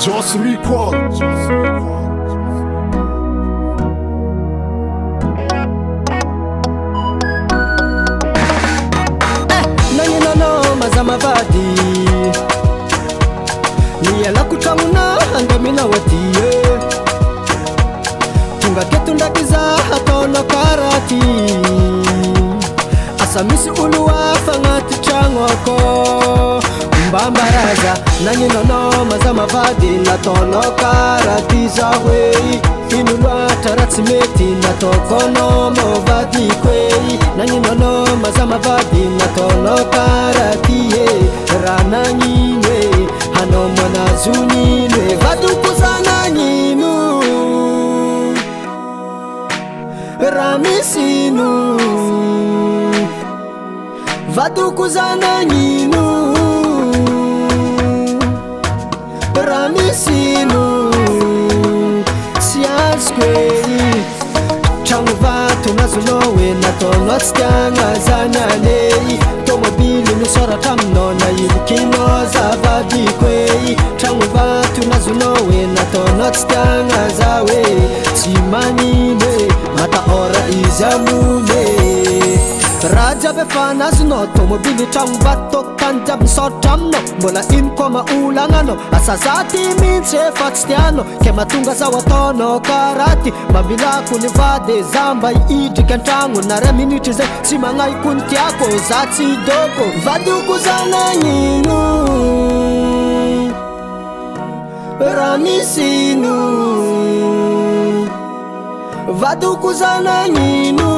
Just recall. Nanginano mazamavadi Niyala kutamuna angamina watie Tunga ketundakiza hatono karati Asamisi uluwa fangati changoko Mbambaraza Nanginano mazamavadi Natono karati zawei Inulwa taratsimeti Natokono movadi kwei Nanginano mazamavadi Natono karati Rana nyinwe Hano mwanazu nyinwe Vadukuzana nyinu Ramisinu Vadukuzana nyinu Ramisinu Siaskwei Changu vatu nazulowe Natono tstianga zananei Tomobili nusora tamno Na yilkino zavadi kwei Changu vatu nazulowe Natono tstianga zawe Timanine Mata ora izamune Raja befana zino Tomobili changu vato kanja msotamno Mbola inkoma ulangano Asazati minse fatstiano Kematunga za watono karati Mabila kunivade zamba Iji kentrangu Nare miniti ze Simangai kuntiako Zati doko Vadukuzana nyinu Ramisinu Vadukuzana nyinu